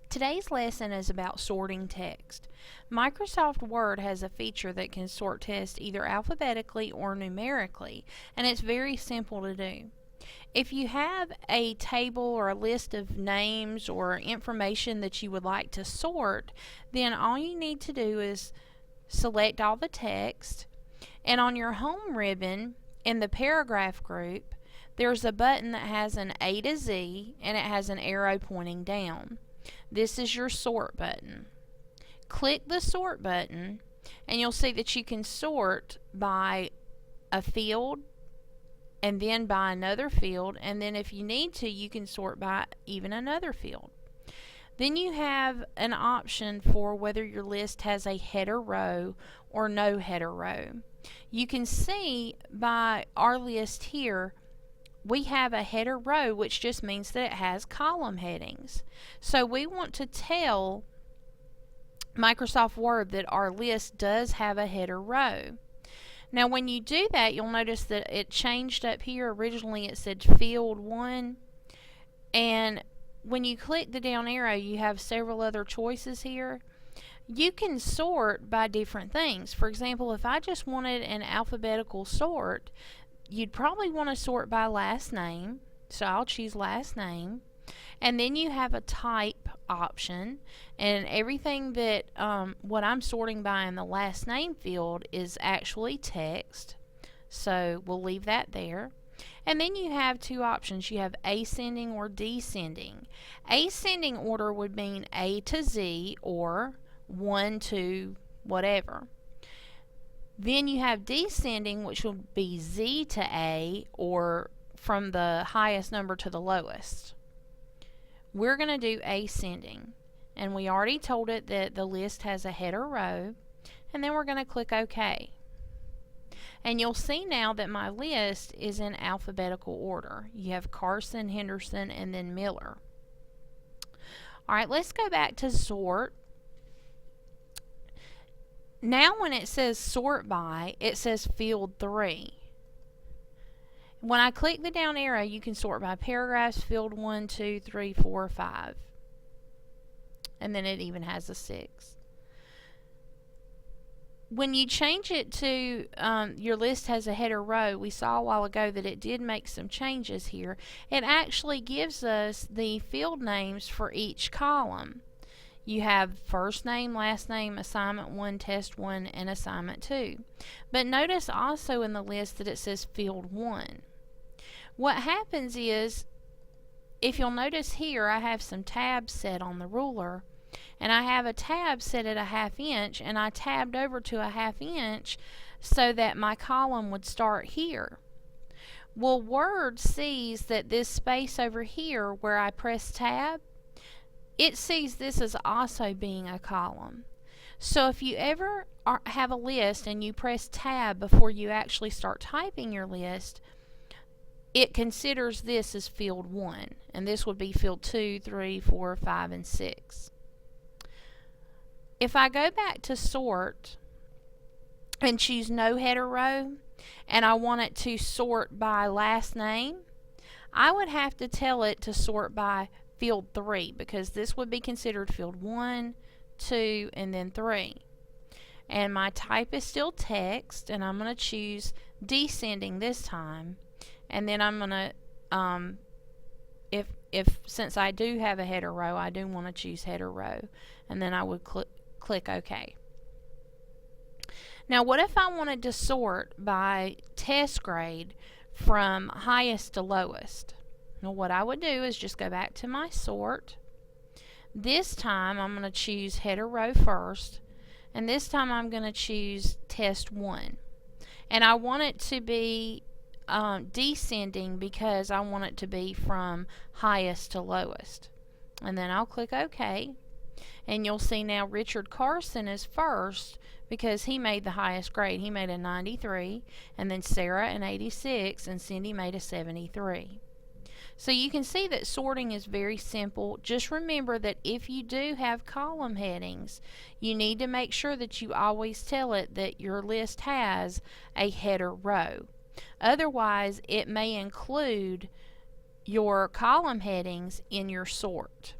Today's lesson is about sorting text. Microsoft Word has a feature that can sort text either alphabetically or numerically, and it's very simple to do. If you have a table or a list of names or information that you would like to sort, then all you need to do is select all the text, and on your home ribbon in the paragraph group, there's a button that has an A to Z and it has an arrow pointing down. This is your sort button. Click the sort button and you'll see that you can sort by a field and then by another field, and then if you need to, you can sort by even another field. Then you have an option for whether your list has a header row or no header row. You can see by our list here we have a header row, which just means that it has column headings. So we want to tell Microsoft Word that our list does have a header row. Now when you do that, you'll notice that it changed up here. Originally it said field 1, and when you click the down arrow you have several other choices here. You can sort by different things. For example, if I just wanted an alphabetical sort, you'd probably want to sort by last name, so I'll choose last name. And then you have a type option, and everything that what I'm sorting by in the last name field is actually text, so we'll leave that there. And then you have two options. You have ascending or descending. Ascending order would mean A to Z or 1 to whatever. Then you have descending, which will be Z to A, or from the highest number to the lowest. We're going to do ascending, and we already told it that the list has a header row, and then we're going to click OK. And you'll see now that my list is in alphabetical order. You have Carson, Henderson, and then Miller. Alright, let's go back to sort. Now when it says sort by, it says field 3. When I click the down arrow, you can sort by paragraphs, field 1, 2, 3, 4, 5. And then it even has a 6. When you change it to your list has a header row, we saw a while ago that it did make some changes here. It actually gives us the field names for each column. You have first name, last name, assignment 1, test 1, and assignment 2. But notice also in the list that it says field 1. What happens is, if you'll notice here, I have some tabs set on the ruler, and I have a tab set at a 1/2 inch, and I tabbed over to a 1/2 inch so that my column would start here. Well, Word sees that this space over here where I press tab, it sees this as also being a column. So if you ever have a list and you press tab before you actually start typing your list, it considers this as field 1, and this would be field 2, 3, 4, 5, and 6. If I go back to sort and choose no header row, and I want it to sort by last name, I would have to tell it to sort by field 3, because this would be considered field 1, 2, and then 3. And my type is still text, and I'm going to choose descending this time, and then I'm going to if since I do have a header row, I do want to choose header row, and then I would click OK. Now what if I wanted to sort by test grade from highest to lowest? Now what I would do is just go back to my sort. This time I'm going to choose header row first, and this time I'm going to choose test 1. And I want it to be descending because I want it to be from highest to lowest. And then I'll click OK. And you'll see now Richard Carson is first because he made the highest grade. He made a 93, and then Sarah an 86, and Cindy made a 73. So you can see that sorting is very simple. Just remember that if you do have column headings, you need to make sure that you always tell it that your list has a header row. Otherwise, it may include your column headings in your sort.